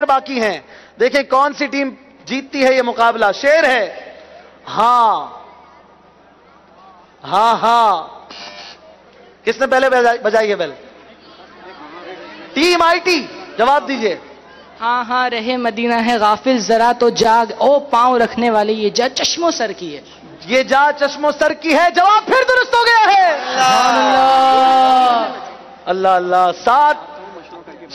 باقی ہیں. دیکھیں کون سی ٹیم جیتتی ہے یہ مقابلہ. شیر ہے. ہاں ہاں ہاں. کس نے پہلے بجائی ہے بیل؟ Team I T. جواب دیجئے. ہاں ہاں رہے مدینہ ہے غافل ذرا تو جاگ، او پاؤں رکھنے والے یہ جا چشموں سر کی ہے. یہ جا چشموں سر کی ہے. جواب پھر درست ہو گیا ہے. اللہ اللہ. 7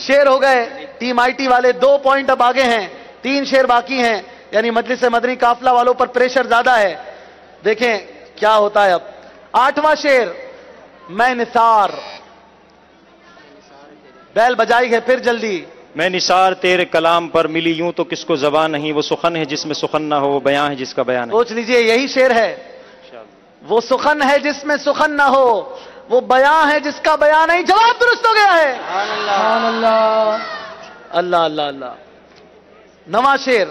شیر ہو گئے. ٹیم آئی ٹی والے 2 پوائنٹ اب آگے ہیں. 3 شیر باقی ہیں. یعنی مجلس مدنی قافلہ والوں پر پریشر زیادہ ہے. دیکھیں کیا ہوتا ہے اب. 8واں شیر. میں نثار. بیل بجائی ہے پھر جلدی. میں نثار تیرے کلام پر ملی یوں تو کس کو زبان نہیں، وہ سخن ہے جس میں سخن نہ ہو، وہ بیان ہے جس کا بیان نہیں. سوچ لیجئے یہی شیر ہے. وہ سخن ہے جس میں سخن نہ ہو، وہ بیان ہے جس کا بیان نہیں. جواب درست ہو گیا ہے. اللہ اللہ اللہ. 9واں شیر.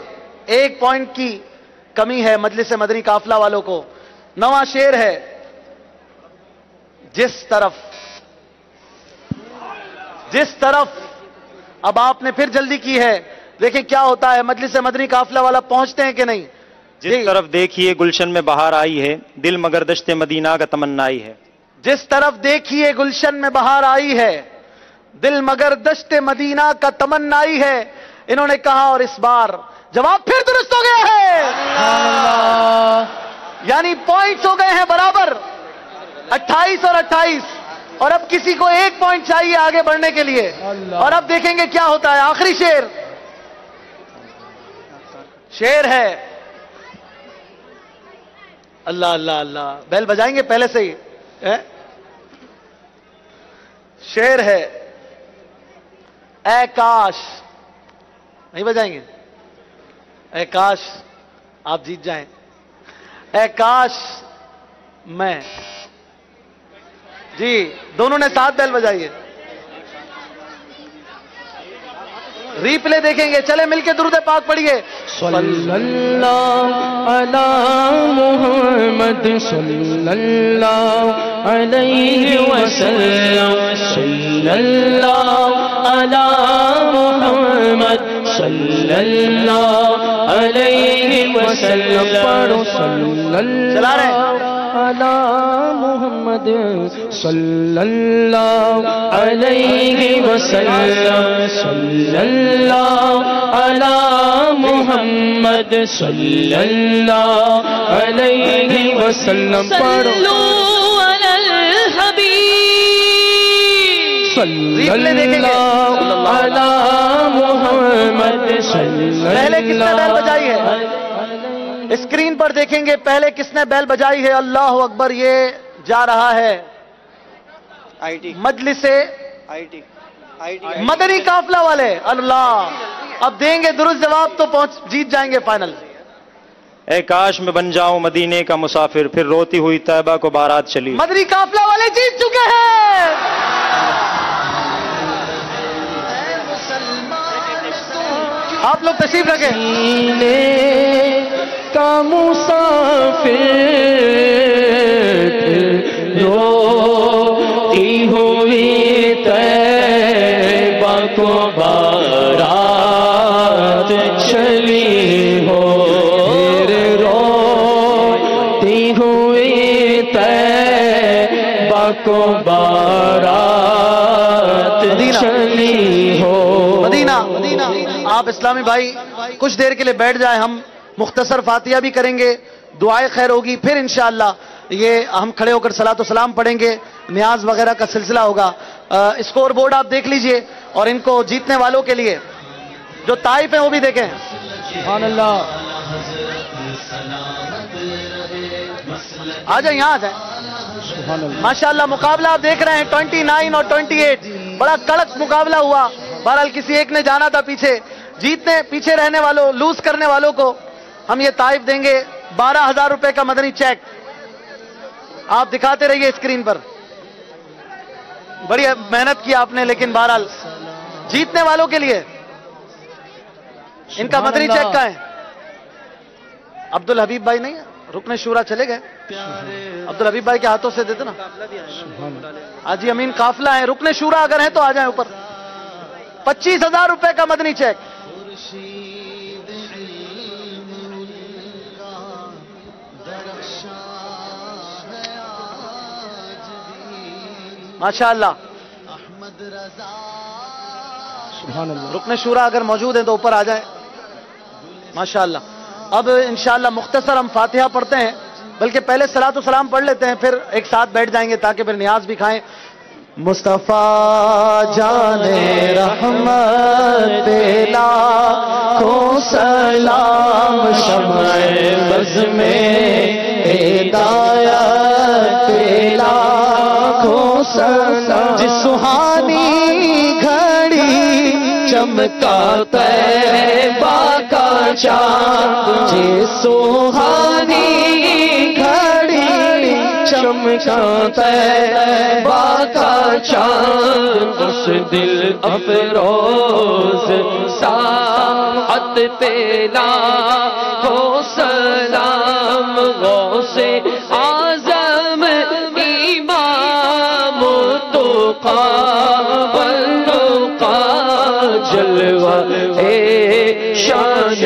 1 پوائنٹ کی کمی ہے مجلس مدنی قافلہ والوں کو. 9واں شیر ہے. جس طرف اب آپ نے پھر جلدی کی ہے. دیکھیں کیا ہوتا ہے. مجلس مدنی قافلہ والا پہنچتے ہیں کہ نہیں. جس طرف دیکھیے گلشن میں بہار آئی ہے، دل مگر دشت مدینہ کا تمنائی ہے. جس طرف دیکھیے گلشن میں بہار آئی ہے، دل مگر دشت مدینہ کا تمنائی ہے. انہوں نے کہا اور اس بار جواب پھر درست ہو گیا ہے. یعنی پوائنٹس ہو گئے ہیں برابر. 28 اور 28. اور اب کسی کو 1 پوائنٹ چاہیے آگے بڑھنے کے لیے. اور اب دیکھیں گے کیا ہوتا ہے. آخری شیر. شیر ہے. اللہ اللہ اللہ. بیل بجائیں گے پہلے سے ہی. شیر ہے. اے کاش. نہیں بجائیں گے. اے کاش آپ جیت جائیں. اے کاش میں. جی دونوں نے 7 بیل بجائی ہے. ری پلے دیکھیں گے. چلے مل کے درود پاک پڑھیے. صلی اللہ علی محمد صلی اللہ علیہ وسلم. صلی اللہ علی محمد صلی اللہ علیہ وسلم. پڑھو صلی اللہ علی محمد صلی اللہ علیہ وسلم. صلی اللہ علی محمد صلی اللہ علیہ وسلم. صلو علی الحبیب. صلی اللہ علی محمد صلی اللہ. پہلے کس نے بیل بجائی ہے؟ اسکرین پر دیکھیں گے پہلے کس نے بیل بجائی ہے. اللہ اکبر. یہ جا رہا ہے مجلس مدنی قافلہ والے. اللہ. اب دیں گے درست جواب تو جیت جائیں گے فائنل. اے کاش میں بن جاؤں مدینے کا مسافر، پھر روتی ہوئی طیبہ کو بارات چلی. مدنی قافلہ والے جیت چکے ہیں. آپ لوگ تشریف رکھیں. کا مسافر روتی ہوئی طیبہ کو بارات چلی ہو. روتی ہوئی طیبہ کو بارات چلی ہو. مدینہ. آپ اسلامی بھائی کچھ دیر کے لیے بیٹھ جائیں. ہم مختصر فاتحہ بھی کریں گے، دعائے خیر ہوگی، پھر انشاءاللہ یہ ہم کھڑے ہو کر صلاۃ و سلام پڑھیں گے. نیاز وغیرہ کا سلسلہ ہوگا. اسکور بورڈ آپ دیکھ لیجئے اور ان کو جیتنے والوں کے لیے جو طائف ہیں وہ بھی دیکھیں. سبحان اللہ. آ جائیں یہاں آ جائیں. ماشاءاللہ مقابلہ آپ دیکھ رہے ہیں 29 اور 28. بڑا کڑک مقابلہ ہوا. بہرحال کسی ایک نے جانا تھا پیچھے. جیتنے پیچھے رہنے والوں، لوز کرنے والوں کو ہم یہ طائف دیں گے 12,000 روپے کا مدنی چیک. آپ دکھاتے رہیے اسکرین پر. بڑی محنت کی آپ نے، لیکن بہرحال جیتنے والوں کے لیے ان کا مدنی چیک کا ہے. عبد الحبیب بھائی نہیں ہے، رکن شورا چلے گئے. عبد الحبیب بھائی کے ہاتھوں سے دیتے نا. حاجی امین قافلہ ہیں، رکن شورا اگر ہیں تو آ جائیں اوپر. 25,000 روپے کا مدنی چیک. ماشاءاللہ. سبحان اللہ. رکن شورا اگر موجود ہیں تو اوپر آ جائیں. ماشاءاللہ. اب انشاءاللہ مختصر ہم فاتحہ پڑھتے ہیں، بلکہ پہلے صلاۃ و سلام پڑھ لیتے ہیں، پھر ایک ساتھ بیٹھ جائیں گے تاکہ پھر نیاز بھی کھائیں. مصطفیٰ جان رحمت لاکھوں سلام، شمع بز میں ہدایت لاکھوں سلام. جس سہانی گھڑی چمکا طیبہ کا چاند، جس سہانی گھڑی چمکا طیبہ کا چاند، اس دل افروز ساعت پہ لاکھوں سلام. غوث اعظم امام التقیٰ والنقیٰ، جلوہ شان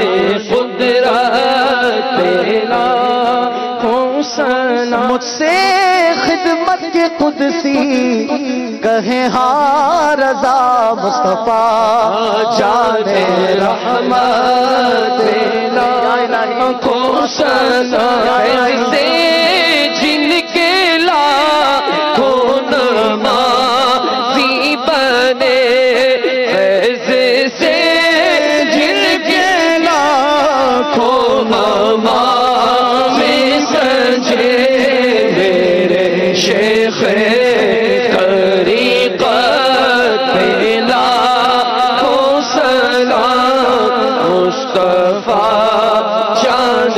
قدرت پہ لاکھوں سلام. مجھ سے خدمت کے قدسی کہیں ہاں رضا، مصطفیٰ جان رحمت لاکھوں سلام. سے جن کے لاکھوں نمازی بنے، ایسے سے جن کے لاکھوں نمازی سجے، میرے شیخ طریقت پہ لاکھوں سلام. مصطفیٰ جان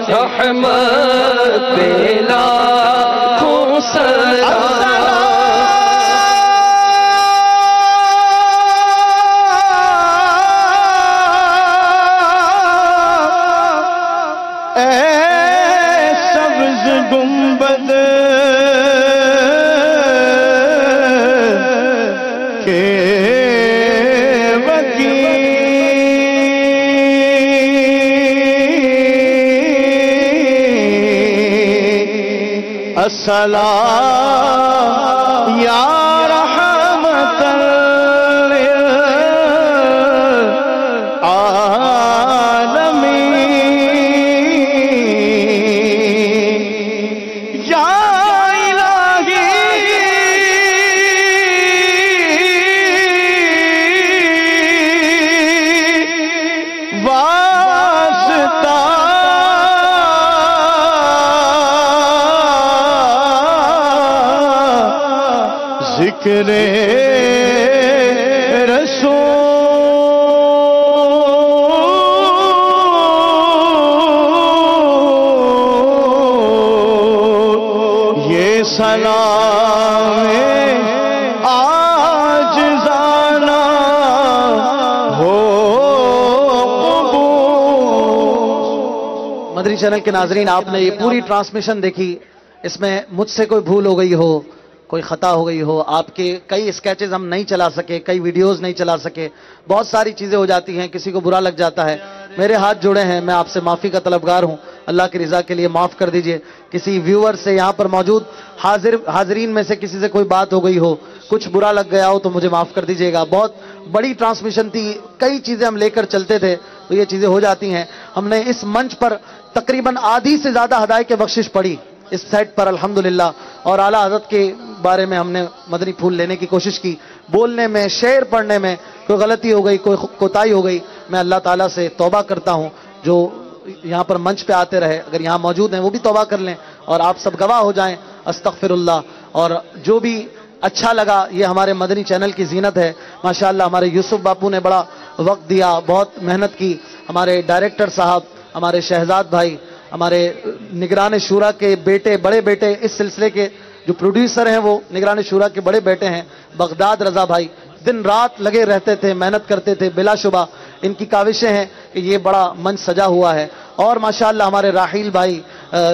رحمت پہ لاکھوں سلام. اے سبز گنبد کے السلام یا رحمت للعالمین، یا الہی واسطہ ذکر رسول، یہ سلام آج زانا ہو قبول. مدری چینل کے ناظرین، آپ نے یہ پوری ٹرانسمیشن دیکھی، اس میں مجھ سے کوئی بھول ہو گئی ہو، کوئی خطا ہو گئی ہو، آپ کے کئی اسکیچز ہم نہیں چلا سکے، کئی ویڈیوز نہیں چلا سکے، بہت ساری چیزیں ہو جاتی ہیں، کسی کو برا لگ جاتا ہے. میرے ہاتھ جوڑے ہیں، میں آپ سے معافی کا طلبگار ہوں، اللہ کی رضا کے لیے معاف کر دیجئے. کسی ویور سے یہاں پر موجود حاضرین میں سے کسی سے کوئی بات ہو گئی ہو، کچھ برا لگ گیا ہو تو مجھے معاف کر دیجئے گا. بہت بڑی ٹرانسمیشن تھی، کئی چیزیں ہم لے کر چلتے تھے تو یہ چیزیں ہو جاتی ہیں. ہم نے اس منچ پر تقریباً آدھی سے زیادہ ہدایت کے بخشش پڑھی اس سیٹ پر الحمدللہ، اور اعلیٰ حضرت کے بارے میں ہم نے مدنی پھول لینے کی کوشش کی. بولنے میں، شعر پڑھنے میں کوئی غلطی ہو گئی، کوئی کوتاہی ہو گئی، میں اللہ تعالیٰ سے توبہ کرتا ہوں. جو یہاں پر منچ پہ آتے رہے، اگر یہاں موجود ہیں وہ بھی توبہ کر لیں، اور آپ سب گواہ ہو جائیں. استغفر اللہ. اور جو بھی اچھا لگا، یہ ہمارے مدنی چینل کی زینت ہے. ماشاءاللہ ہمارے یوسف باپو نے بڑا وقت دیا، بہت محنت کی. ہمارے ڈائریکٹر صاحب، ہمارے شہزاد بھائی، ہمارے نگران شورا کے بیٹے، بڑے بیٹے، اس سلسلے کے جو پروڈیوسر ہیں وہ نگران شورا کے بڑے بیٹے ہیں، بغداد رضا بھائی، دن رات لگے رہتے تھے، محنت کرتے تھے. بلا شبہ ان کی کاوشیں ہیں کہ یہ بڑا منچ سجا ہوا ہے. اور ماشاءاللہ ہمارے راحیل بھائی،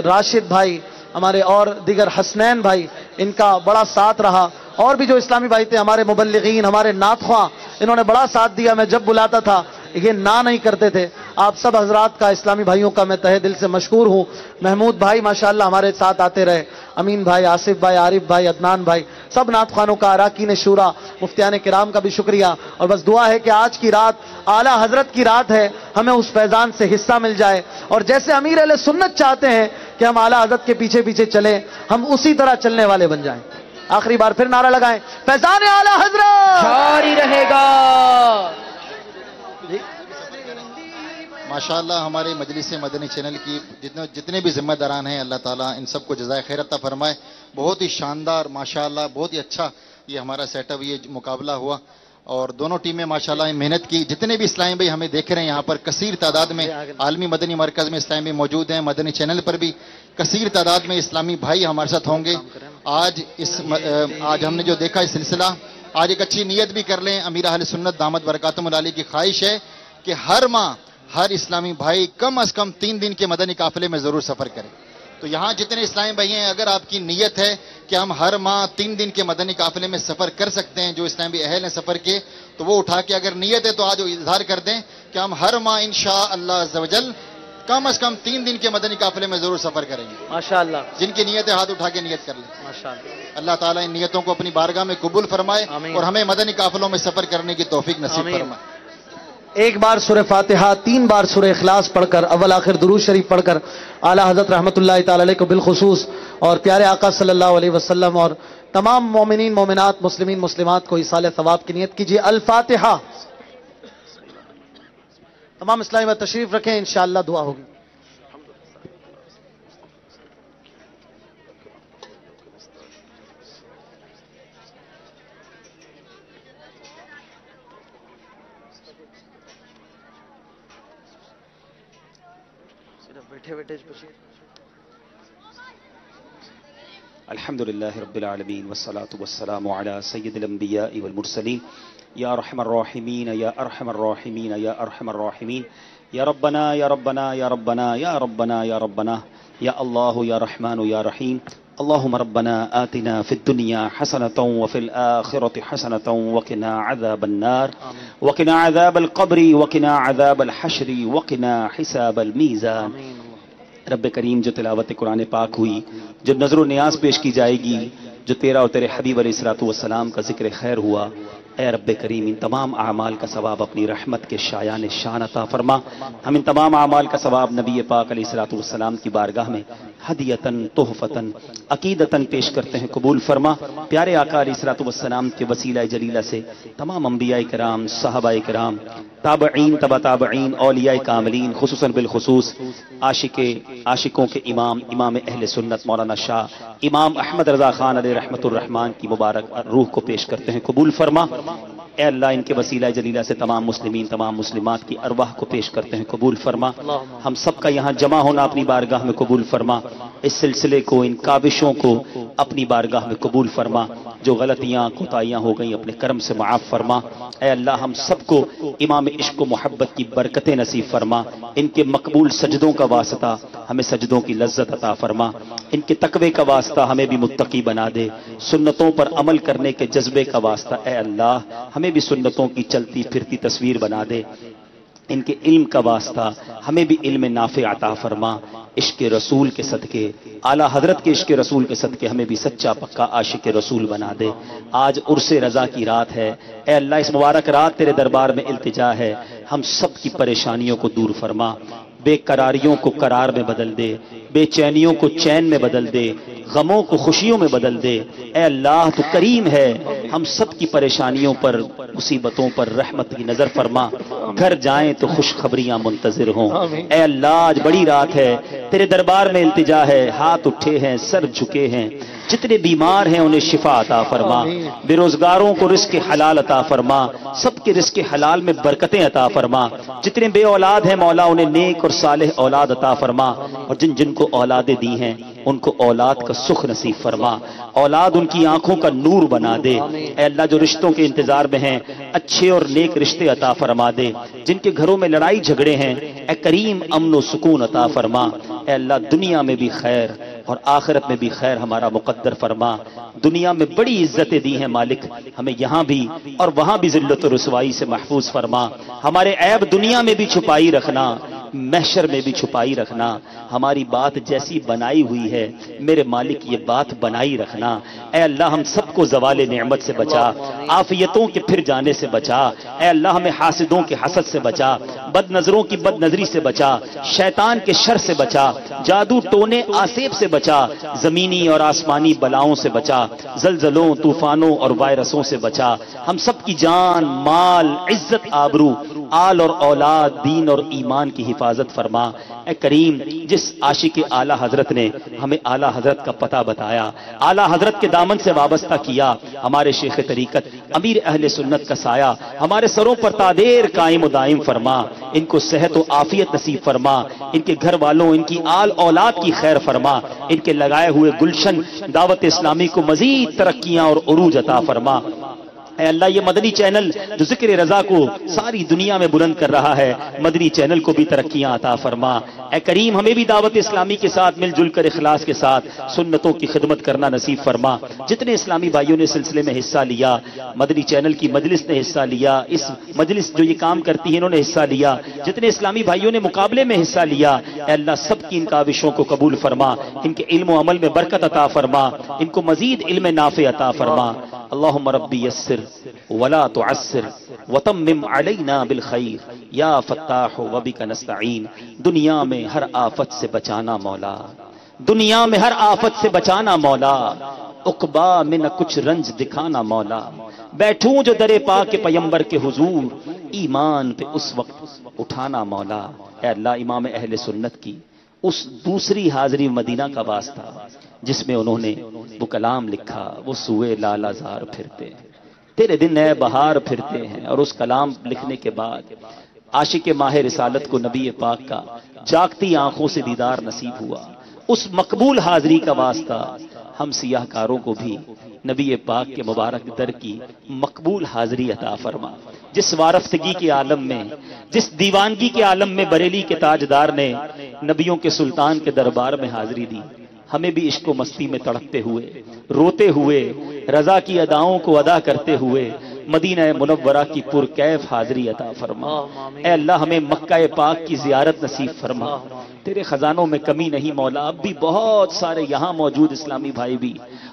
راشد بھائی، ہمارے اور دیگر حسنین بھائی، ان کا بڑا ساتھ رہا. اور بھی جو اسلامی بھائی تھے، ہمارے مبلغین، ہمارے نعت خواں، انہوں نے بڑا ساتھ دیا. میں جب بلاتا تھا یہ نہ نہیں کرتے تھے. آپ سب حضرات کا، اسلامی بھائیوں کا میں تہہ دل سے مشکور ہوں. محمود بھائی ماشاءاللہ ہمارے ساتھ آتے رہے، امین بھائی، آصف بھائی، عارف بھائی، عدنان بھائی، سب نعت خوانوں کا، اراکین شورا، مفتیان کرام کا بھی شکریہ. اور بس دعا ہے کہ آج کی رات اعلیٰ حضرت کی رات ہے، ہمیں اس فیضان سے حصہ مل جائے. اور جیسے امیر اہل سنت چاہتے ہیں کہ ہم اعلیٰ حضرت کے پیچھے پیچھے چلیں، ہم اسی طرح چلنے والے بن جائیں. آخری بار پھر نعرہ لگائیں، فیضان اعلیٰ حضرت جاری رہے گا. ماشاءاللہ ہمارے مجلس مدنی چینل کی جتنے بھی ذمہ داران ہیں، اللہ تعالیٰ ان سب کو جزائے خیر عطا فرمائے. بہت ہی شاندار ماشاءاللہ، بہت ہی اچھا یہ ہمارا سیٹ اپ، یہ مقابلہ ہوا. اور دونوں ٹیمیں ماشاءاللہ محنت کی. جتنے بھی اسلامی بھائی ہمیں دیکھ رہے ہیں یہاں پر کثیر تعداد میں عالمی مدنی مرکز میں اسلامی بھائی موجود ہیں، مدنی چینل پر بھی کثیر تعداد میں اسلامی بھائی ہمارے ساتھ ہوں گے. آج ہم نے جو دیکھا یہ سلسلہ، آج ایک اچھی نیت بھی کر لیں. امیر اہل سنت دامت برکاتہم العالی کی خواہش ہے کہ ہر ماہ ہر اسلامی بھائی کم از کم 3 دن کے مدنی قافلے میں ضرور سفر کریں. تو یہاں جتنے اسلامی بھائی ہیں، اگر آپ کی نیت ہے کہ ہم ہر ماہ 3 دن کے مدنی قافلے میں سفر کر سکتے ہیں، جو اسلامی اہل ہیں سفر کے، تو وہ اٹھا کے اگر نیت ہے تو آج اظہار کر دیں کہ ہم ہر ماہ انشاءاللہ عز و جل کم از کم 3 دن کے مدنی قافلے میں ضرور سفر کریں گے. ماشاءاللہ. جن کی نیت ہے ہاتھ اٹھا کے نیت کر لیں. ماشاءاللہ. اللہ تعالیٰ ان نیتوں کو اپنی بارگاہ میں قبول فرمائے اور ہمیں مدنی قافلوں میں سفر کرنے کی توفیق نصیب فرمائے. ایک بار سورہ فاتحہ، 3 بار سورہ اخلاص پڑھ کر، اول آخر درود شریف پڑھ کر اعلیٰ حضرت رحمۃ اللہ تعالی علیہ کو بالخصوص اور پیارے آقا صلی اللہ علیہ وسلم اور تمام مومنین مومنات مسلمین مسلمات کو ایصال ثواب کی نیت کیجیے. الفاتحہ. تمام اسلامی میں تشریف رکھیں، انشاءاللہ دعا ہوگی. الحمدللہ رب العالمین والصلاة والسلام علی سید الانبیاء والمرسلین یا ارحم الراحمین یا ارحم الراحمین یا ارحم الراحمین یا ربنا یا ربنا یا ربنا یا ربنا یا ربنا یا اللہ یا رحمان یا رحیم. اللهم ربنا آتنا في الدنيا حسنة وفي الآخرة حسنة وقنا عذاب النار وقنا عذاب القبر وقنا عذاب الحشر وقنا حساب الميزان. رب کریم، جو تلاوت قرآن پاک ہوئی، جو نظر و نیاز پیش کی جائے گی، جو تیرا اور تیرے حبیب علیہ الصلوۃ والسلام کا ذکر خیر ہوا، اے رب کریم ان تمام اعمال کا ثواب اپنی رحمت کے شایان شان عطا فرما. ہم ان تمام اعمال کا ثواب نبی پاک علیہ الصلوۃ والسلام کی بارگاہ میں ہدیتاً تحفتاً عقیدتاً پیش کرتے ہیں، قبول فرما. پیارے آقا علیہ الصلوۃ والسلام کے وسیلہ جلیلہ سے تمام انبیاء کرام، صحابہ کرام، تابعین، تبع تابعین، اولیاء کاملین، خصوصاً بالخصوص عاشقوں کے امام اہل سنت مولانا شاہ امام احمد رضا خان علیہ رحمت الرحمان کی مبارک روح کو پیش کرتے ہیں، قبول فرما. اے اللہ ان کے وسیلہ جلیلہ سے تمام مسلمین تمام مسلمات کی ارواح کو پیش کرتے ہیں، قبول فرما. ہم سب کا یہاں جمع ہونا اپنی بارگاہ میں قبول فرما. اس سلسلے کو، ان کاوشوں کو اپنی بارگاہ میں قبول فرما. جو غلطیاں کوتاہیاں ہو گئیں اپنے کرم سے معاف فرما. اے اللہ ہم سب کو امام عشق و محبت کی برکتیں نصیب فرما. ان کے مقبول سجدوں کا واسطہ ہمیں سجدوں کی لذت عطا فرما. ان کے تقوی کا واسطہ ہمیں بھی متقی بنا دے. سنتوں پر عمل کرنے کے جذبے کا واسطہ اے اللہ ہمیں بھی سنتوں کی چلتی پھرتی تصویر بنا دے. ان کے علم کا واسطہ ہمیں بھی علم نافع عطا فرما. عشق رسول کے صدقے، اعلیٰ حضرت کے عشق رسول کے صدقے ہمیں بھی سچا پکا عاشق رسول بنا دے. آج عرس رضا کی رات ہے، اے اللہ اس مبارک رات تیرے دربار میں التجا ہے، ہم سب کی پریشانیوں کو دور فرما. بے قراریوں کو قرار میں بدل دے، بے چینیوں کو چین میں بدل دے، غموں کو خوشیوں میں بدل دے. اے اللہ تو کریم ہے، ہم سب کی پریشانیوں پر مصیبتوں پر رحمت کی نظر فرما. گھر جائیں تو خوشخبریاں منتظر ہوں. اے اللہ آج بڑی رات ہے، تیرے دربار میں التجا ہے، ہاتھ اٹھے ہیں، سر جھکے ہیں. جتنے بیمار ہیں انہیں شفا عطا فرما. بے روزگاروں کو رزق حلال عطا فرما. سب کے رزق حلال میں برکتیں عطا فرما. جتنے بے اولاد ہیں مولا انہیں نیک اور صالح اولاد عطا فرما. اور جن جن کو اولادیں دی ہیں ان کو اولاد کا سکھ نصیب فرما. اولاد ان کی آنکھوں کا نور بنا دے. اے اللہ جو رشتوں کے انتظار میں ہیں اچھے اور نیک رشتے عطا فرما دے. جن کے گھروں میں لڑائی جھگڑے ہیں اے کریم امن و سکون عطا فرما. اے اللہ دنیا میں بھی خیر اور آخرت میں بھی خیر ہمارا مقدر فرما. دنیا میں بڑی عزتیں دی ہیں مالک، ہمیں یہاں بھی اور وہاں بھی ذلت و رسوائی سے محفوظ فرما، ہمارے عیب دنیا میں بھی چھپائی رکھنا، محشر میں بھی چھپائی رکھنا، ہماری بات جیسی بنائی ہوئی ہے میرے مالک یہ بات بنائی رکھنا، اے اللہ ہم سب کو زوال نعمت سے بچا، عافیتوں کے پھر جانے سے بچا، اے اللہ ہمیں حاسدوں کے حسد سے بچا، بد نظروں کی بد نظری سے بچا، شیطان کے شر سے بچا، جادو ٹونے آسیب سے بچا، زمینی اور آسمانی بلاؤں سے بچا، زلزلوں طوفانوں اور وائرسوں سے بچا، ہم سب کی جان مال عزت آبرو آل اور اولاد دین اور ایمان کی حفاظت فرما، اے کریم جس عاشق اعلیٰ حضرت نے ہمیں اعلیٰ حضرت کا پتہ بتایا، اعلیٰ حضرت کے دامن سے وابستہ کیا، ہمارے شیخ طریقت امیر اہل سنت کا سایہ ہمارے سروں پر تادیر قائم و دائم فرما، ان کو صحت و عافیت نصیب فرما، ان کے گھر والوں ان کی آل اولاد کی خیر فرما، ان کے لگائے ہوئے گلشن دعوت اسلامی کو مزید ترقیاں اور عروج عطا فرما۔ اے اللہ یہ مدنی چینل جو ذکر رضا کو ساری دنیا میں بلند کر رہا ہے، مدنی چینل کو بھی ترقیاں عطا فرما، اے کریم ہمیں بھی دعوت اسلامی کے ساتھ مل جل کر اخلاص کے ساتھ سنتوں کی خدمت کرنا نصیب فرما۔ جتنے اسلامی بھائیوں نے سلسلے میں حصہ لیا، مدنی چینل کی مجلس نے حصہ لیا، اس مجلس جو یہ کام کرتی ہے انہوں نے حصہ لیا، جتنے اسلامی بھائیوں نے مقابلے میں حصہ لیا، اے اللہ سب کی ان کاوشوں کو قبول فرما، ان کے علم و عمل میں برکت عطا فرما، ان کو مزید علم نافع عطا فرما۔ اللہم ربی یسر ولا تعسر وتمم علینا بالخیر یا فتاح وبک نستعین۔ دنیا میں ہر آفت سے بچانا مولا، دنیا میں ہر آفت سے بچانا مولا، عقبا میں نہ کچھ رنج دکھانا مولا، بیٹھوں جو درے پاک کے پیمبر کے حضور ایمان پہ اس وقت اٹھانا مولا۔ اے اللہ امام اہل سنت کی اس دوسری حاضری مدینہ کا واسطہ جس میں انہوں نے وہ کلام لکھا، وہ سوئے لالا زار پھرتے ہیں تیرے دن اے بہار پھرتے ہیں، اور اس کلام لکھنے کے بعد عاشق ماہ رسالت کو نبی پاک کا جاگتی آنکھوں سے دیدار نصیب ہوا، اس مقبول حاضری کا واسطہ ہم سیاہ کاروں کو بھی نبی پاک کے مبارک در کی مقبول حاضری عطا فرما۔ جس وارفتگی کے عالم میں، جس دیوانگی کے عالم میں بریلی کے تاجدار نے نبیوں کے سلطان کے دربار میں حاضری دی، ہمیں بھی عشق و مستی میں تڑپتے ہوئے روتے ہوئے رضا کی اداؤں کو ادا کرتے ہوئے مدینہ منورہ کی پرکیف حاضری عطا فرما۔ اے اللہ ہمیں مکہ پاک کی زیارت نصیب فرما، تیرے خزانوں میں کمی نہیں مولا۔ اب بھی بہت سارے یہاں موجود اسلامی بھائی بھی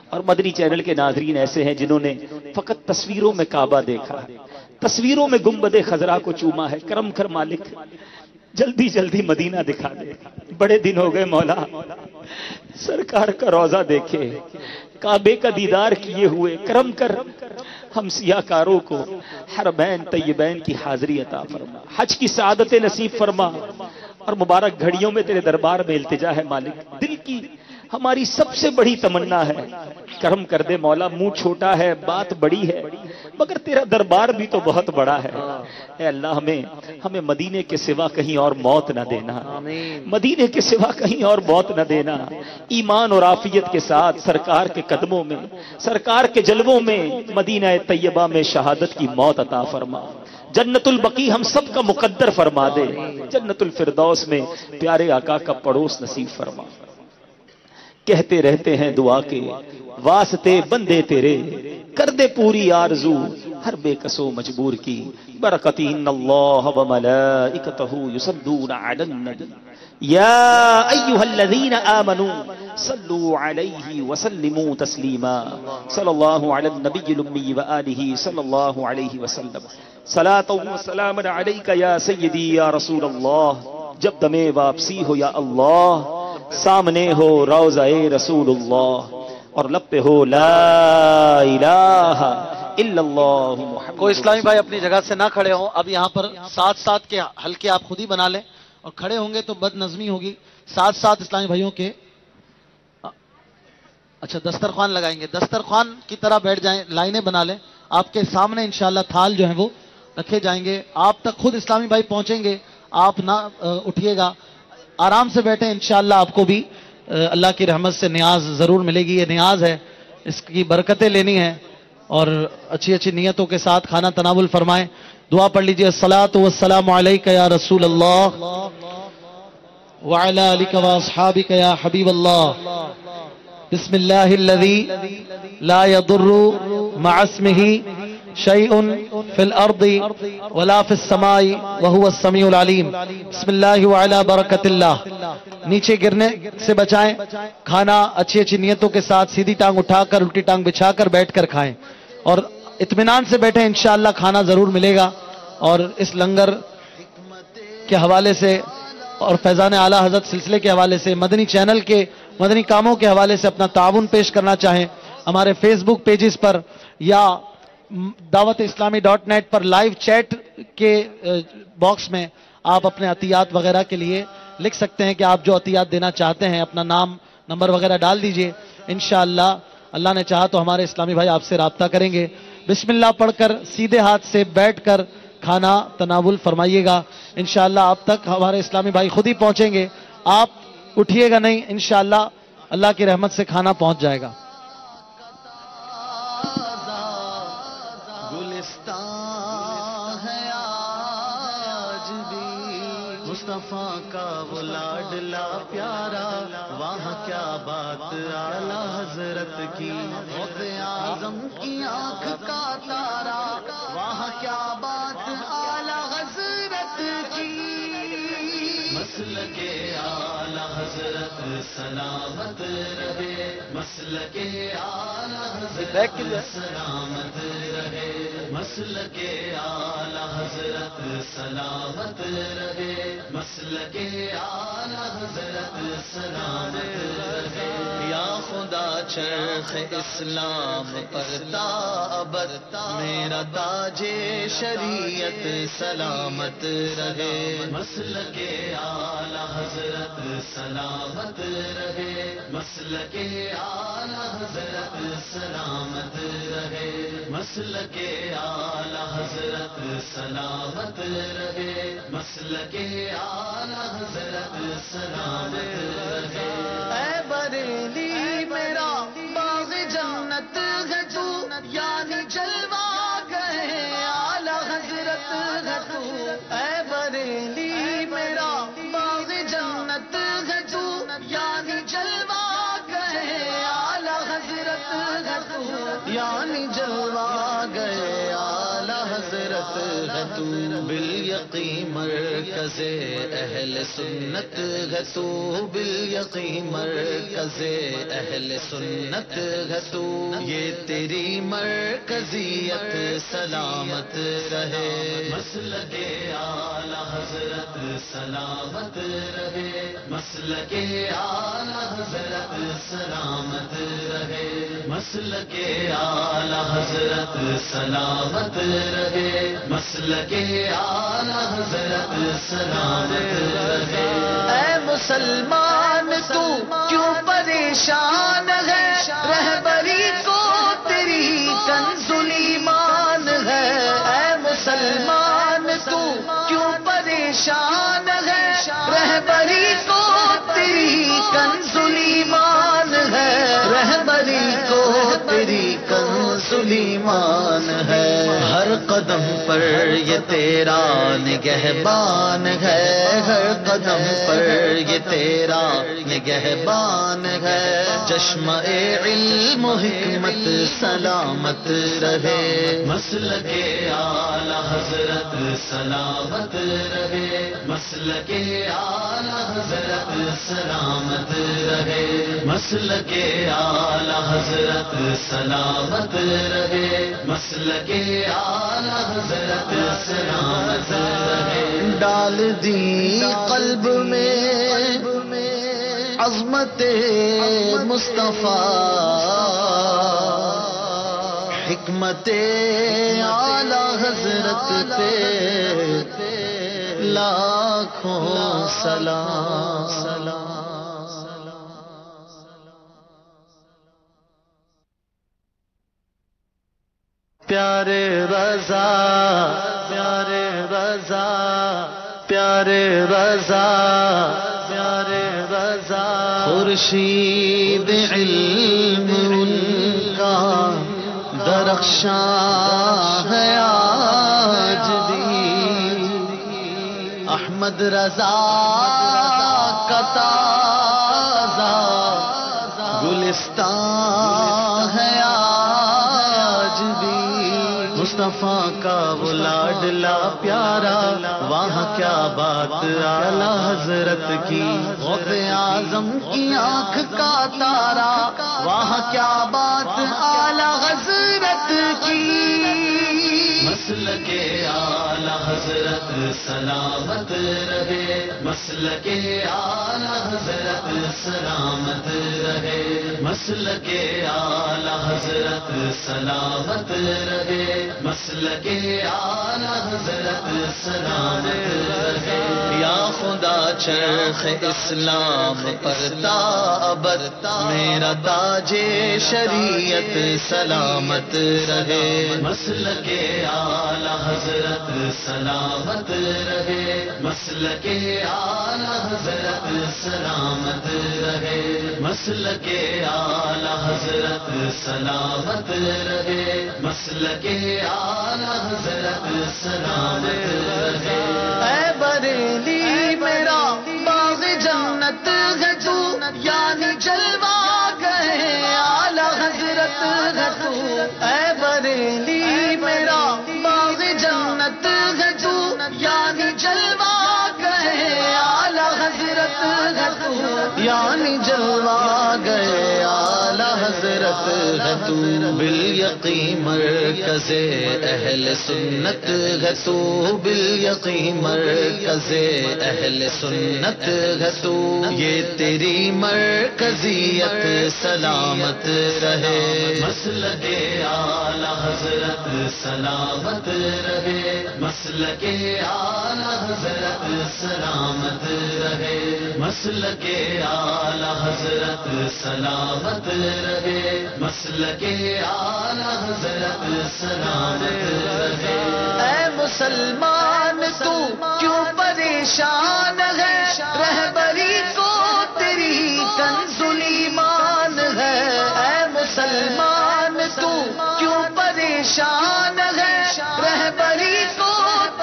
اور مدنی چینل کے ناظرین ایسے ہیں جنہوں نے فقط تصویروں میں کعبہ دیکھا ہے، تصویروں میں گنبد خضرا کو چوما ہے، کرم کر مالک جلدی جلدی مدینہ دکھا دے، بڑے دن ہو گئے مولا سرکار کا روضہ دیکھے، کعبے کا دیدار کیے ہوئے، کرم کر ہم سیاہ کاروں کو حرمین طیبین کی حاضری عطا فرما، حج کی سعادت نصیب فرما، اور مبارک گھڑیوں میں تیرے دربار میں التجا ہے مالک، دل کی ہماری سب سے بڑی تمنا ہے، کرم کر دے مولا، منہ چھوٹا ہے بات بڑی ہے مگر تیرا دربار بھی تو بہت بڑا ہے۔ اے اللہ ہمیں مدینے کے سوا کہیں اور موت نہ دینا، مدینے کے سوا کہیں اور موت نہ دینا، ایمان اور عافیت کے ساتھ سرکار کے قدموں میں، سرکار کے جلووں میں، مدینہ طیبہ میں شہادت کی موت عطا فرما، جنت البقیع ہم سب کا مقدر فرما دے، جنت الفردوس میں پیارے آقا کا پڑوس نصیب فرما۔ کہتے رہتے ہیں دعا کے واسطے بندے تیرے، کر دے پوری آرزو ہر بے کسو مجبور کی، برکتی ان اللہ و ملائکتہ یصلون علی النبی یا ایھا الذین آمنوا صلوا علیہ وسلموا تسلیما، صلی اللہ علی النبی الامی وآلہ صلی اللہ علیہ وسلم، صلاۃ و سلام علیک یا سیدی یا رسول اللہ، جب دم واپسی ہو یا اللہ، سامنے ہو روضہ رسول اللہ، اور لب پہ ہو لا الہ الا اللہ محمد۔ کوئی اسلامی بھائی اپنی جگہ سے نہ کھڑے ہوں، اب یہاں پر ساتھ ساتھ کے حلقے آپ خود ہی بنا لیں، اور کھڑے ہوں گے تو بد نظمی ہوگی، ساتھ ساتھ اسلامی بھائیوں کے اچھا دسترخوان لگائیں گے، دسترخوان کی طرح بیٹھ جائیں، لائنیں بنا لیں، آپ کے سامنے انشاءاللہ تھال جو ہیں وہ رکھے جائیں گے، آپ تک خود اسلامی بھائی پہنچیں گے، آپ نہ اٹھیے گا، آرام سے بیٹھیں، انشاءاللہ آپ کو بھی اللہ کی رحمت سے نیاز ضرور ملے گی، یہ نیاز ہے، اس کی برکتیں لینی ہے، اور اچھی اچھی نیتوں کے ساتھ کھانا تناول فرمائیں۔ دعا پڑھ لیجئے، الصلاۃ والسلام علیک یا رسول اللہ وعلی آلک واصحابک یا حبیب اللہ بسم اللہ الذی لا یضر مع اسمہ شیء فی الارض ولا فی السماء وهو السمیع العلیم. بسم اللہ وعلی برکت اللہ. نیچے گرنے سے بچائیں. کھانا اچھی اچھی نیتوں کے ساتھ سیدھی ٹانگ اٹھا کر الٹی ٹانگ بچھا کر بیٹھ کر کھائیں اور اطمینان سے بیٹھیں. انشاءاللہ کھانا ضرور ملے گا. اور اس لنگر کے حوالے سے اور فیضان اعلیٰ حضرت سلسلے کے حوالے سے مدنی چینل کے مدنی کاموں کے حوالے سے اپنا تعاون پیش کرنا چاہیں ہمارے فیس بک پیجز پر یا dawat-islami.net پر لائیو چیٹ کے باکس میں آپ اپنے عطیات وغیرہ کے لیے لکھ سکتے ہیں کہ آپ جو عطیات دینا چاہتے ہیں اپنا نام نمبر وغیرہ ڈال دیجئے. انشاءاللہ اللہ نے چاہا تو ہمارے اسلامی بھائی آپ سے رابطہ کریں گے. بسم اللہ پڑھ کر سیدھے ہاتھ سے بیٹھ کر کھانا تناول فرمائیے گا. انشاءاللہ آپ تک ہمارے اسلامی بھائی خود ہی پہنچیں گے. آپ اٹھیے گا نہیں. انشاءاللہ اللہ کی رحمت سے کھانا پہنچ جائے گا. مصطفیٰ کا وہ لاڈلا پیارا وہاں کیا بات اعلیٰ حضرت کی. غوث اعظم کی آنکھ کا تارا وہاں کیا بات اعلیٰ حضرت کی. مسلک اعلیٰ حضرت سلامت رہے. مسلک اعلیٰ حضرت سلامت رہے. مسلک اعلیٰ حضرت سلامت رہے. مسلک اعلیٰ حضرت سلامت رہے. یا خدا چرخ اسلام پر ابد میرا تاج شریعت سلامت رہے. مسلک اعلیٰ حضرت سلامت رہے. مسلک اعلیٰ حضرت سلامت رہے. مسلک اعلیٰ حضرت سلامت رہے. مسلک اعلیٰ حضرت سلامت رہے. اے بریلی میرا باغ جنت ہے تو یعنی جلوہ گئے اعلیٰ حضرت ہے تو. اے بریلی میرا باغ جنت ہے تو یعنی جلوہ گئے اعلیٰ حضرت ہے تو. یعنی جلوہ گئے اعلیٰ حضرت ہے تو. بالیقین مرکز اہل سنت ہے تو. بالیقین مرکز اہل سنت ہے تو. یہ تیری مرکزیت سلامت رہے. مسلک اعلیٰ حضرت سلامت رہے. مسلک اعلیٰ حضرت سلامت رہے. مسلک اعلیٰ حضرت سلامت رہے. مسلک اعلیٰ حضرت سلامت رہے. اے مسلمان تو کیوں پریشان ہے. رہبری کو تیری کنز ایمان ہے. اے مسلمان تو کیوں پریشان ہے. رہبری کو تیری کنز ایمان ہے. رہبری کو تیری کنز ایمان ہے. ہر قدم پر یہ تیرا نگہبان ہے. ہر قدم پر یہ تیرا نگہبان ہے. چشمہ علم و حکمت سلامت رہے. مسلک اعلیٰ حضرت سلامت رہے. مسلک اعلیٰ حضرت سلامت رہے. مسلک اعلیٰ حضرت سلامت رہے. مسلک اعلیٰ حضرت سلامت رہے. ڈال دی قلب میں عظمت مصطفیٰ. حکمت اعلیٰ حضرت پہ لاکھوں سلام. پیارے رضا پیارے رضا پیارے رضا پیارے رضا. خورشید علم ان کا درخشاں ہے آج بھی. احمد رضا کا تازہ گل گلستان ہے آج بھی مصطفیٰ کا وہ لاڈلا پیارا، وہاں کیا بات اعلی حضرت کی، غوث اعظم کی آنکھ کا تارا، وہاں کیا بات اعلی حضرت کی، مسلک اعلی حضرت سلامت رہے، مسلک اعلی حضرت سلامت رہے، مسلک اعلی حضرت سلامت رہے، مسلک اعلی حضرت سلامت رہے، یا خدا چرخ اسلام پر تا ابد میرا تاج شریعت سلامت رہے، مسلک اعلی حضرت سلامت رہے، مسلک اعلی حضرت سلامت رہے، مسلک اعلی حضرت سلامت رہے، مسلک اعلی حضرت سلامت رہے، اے بریلی میرا باغ جنت ہے تو، یعنی جلوہ گئے اعلی حضرت ہے تو، اے بریلی میرا باغ جنت ہے تو، یعنی جلوہ گئے اعلی حضرت ہے تو، یعنی جلوہ گئے اعلی حضرت ہے تو، بالیقین مرکز اہل سنت ہے تو، بالیقین مرکز اہل سنت ہے تو، یہ تیری مرکزیت سلامت رہے، مسلک اعلی حضرت سلامت رہے، مسلک اعلی حضرت سلامت رہے، مسلک اعلی حضرت سلامت رہے، مسلک اعلی حضرت سلامت رہے، اے مسلمان تو کیوں پریشان ہے، رہبری کو تیری کنز ایمان ہے، اے مسلمان تو کیوں پریشان ہے، رہبری کو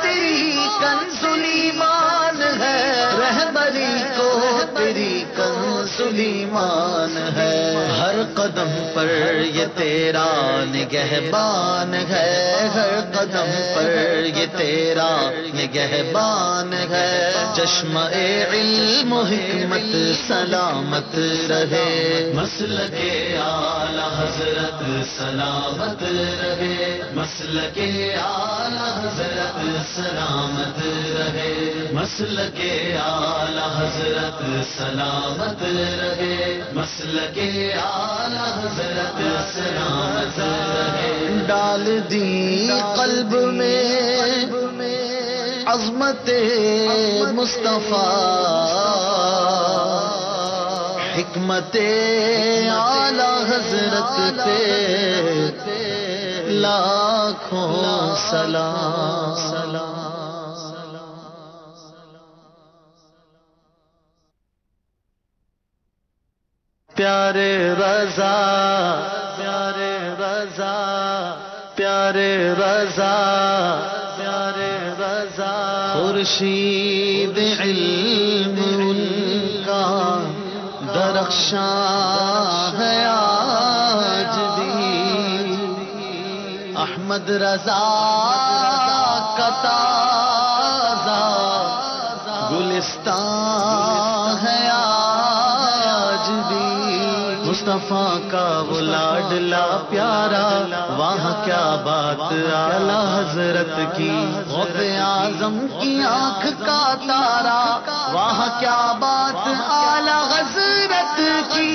تیری کنز ایمان ہے، رہبری کو تیری کنز ایمان ہے، ہر قدم پر یہ تیرا نگہبان ہے، ہر قدم پر یہ تیرا نگہبان ہے، چشمہ علم و حکمت سلامت رہے، مسلک اعلی حضرت سلامت رہے، مسلک اعلی حضرت سلامت رہے، مسلک اعلی حضرت سلامت رہے، مسلک اعلی حضرت سلامت رہے، ڈال دی قلب میں عظمت مصطفیٰ، حکمت اعلی حضرت پہ لاکھوں سلام، پیارے رضا، پیارے رضا، پیارے رضا، پیارے رضا، خورشید علم ان کا درخشاں ہے آج بھی، احمد رضا کا تازہ گلستان ہے آج بھی، مصطفیٰ کا وہ لاڈلا پیارا، وہاں کیا بات اعلی حضرت کی، غوث اعظم کی آنکھ کا تارا، وہاں کیا بات اعلی حضرت کی،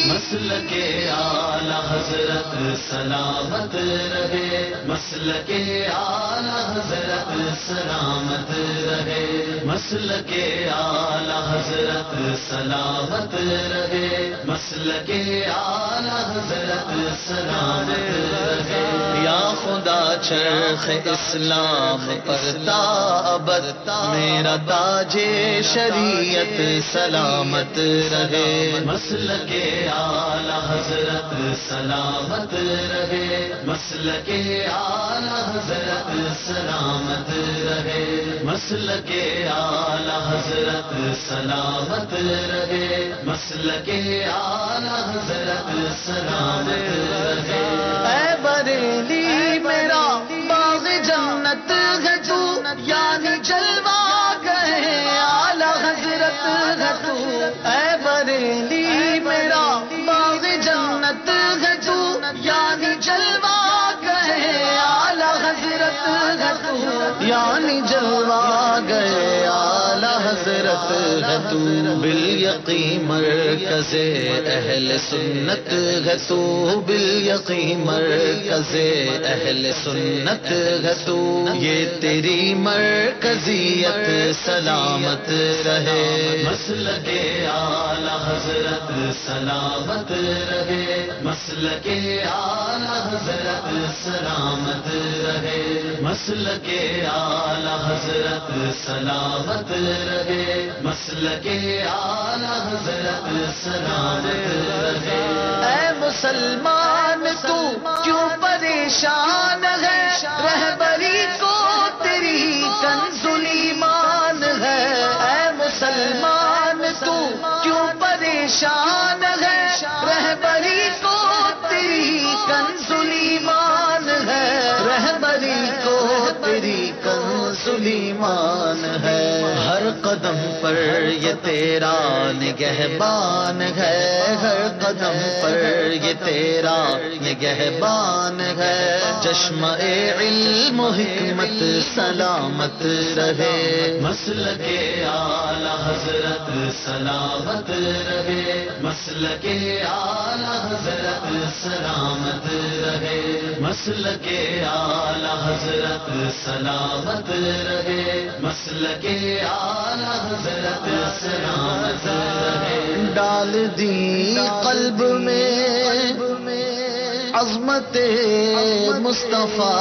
مسلک اعلی حضرت سلامت رہے، مسلک اعلی حضرت سلامت رہے، مسلک اعلی حضرت سلامت رہے، مسلک اعلی حضرت سلامت رہے، یا خدا چرخ اسلام پر تا ابد میرا تاج شریعت سلامت رہے، مسلک اعلی حضرت سلامت رہے، مسلک اعلی حضرت سلامت رہے، مسلک اعلی حضرت حضرت سلامت رہے، مسلک اعلی حضرت سلامت رہے۔ اے بریلی میرا باغ جنت ہے تو، یعنی جلوہ گئے اعلی حضرت ہے تو۔ اے بریلی میرا باغ جنت ہے تو، یعنی جلوہ گئے اعلی حضرت ہے تو، یعنی جلوہ گئے اعلی حضرت ہے تو۔ بالیقین مرکز اہل سنت ہے تو، بالیقین مرکز اہل سنت ہے تو، یہ تیری مرکزیت سلامت رہے، مسلک اعلی حضرت سلامت رہے، مسلک اعلی حضرت سلامت رہے، مسلک اعلی حضرت سلامت رہے، مسلک اعلی حضرت سلامت رہے۔ اے مسلمان تو کیوں پریشان ہے، رہبری کو تیری کنز ایمان ہے۔ اے مسلمان تو کیوں پریشان ہے، رہبری کو تیری کنز ایمان ہے، رہبری کو تیری کنز ایمان ہے۔ ہر قدم پر یہ تیرا نگہبان ہے، ہر قدم پر یہ تیرا نگہبان ہے۔ چشمہ علم و حکمت سلامت رہے، مسلک اعلی حضرت سلامت رہے، مسلک اعلی حضرت سلامت رہے، مسلک اعلی حضرت سلامت رہے، مسلک اعلی حضرت سلامت رہے۔ ڈال دی قلب میں عظمت مصطفیٰ،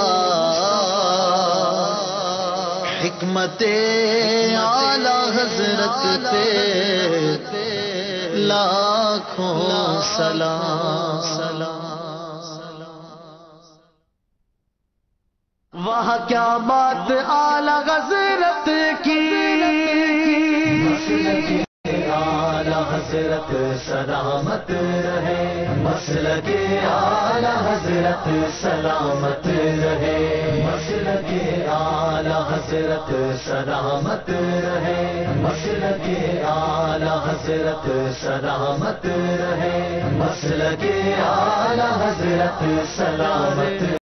حکمت اعلی حضرت پہ لاکھوں سلام۔ وہاں کیا بات اعلی حضرت کی، اعلی حضرت سلامت رہے، مسلک اعلی حضرت سلامت رہے، مسلک اعلی حضرت سلامت رہے، مسلک اعلی حضرت سلامت رہے، مسلک اعلی حضرت سلامت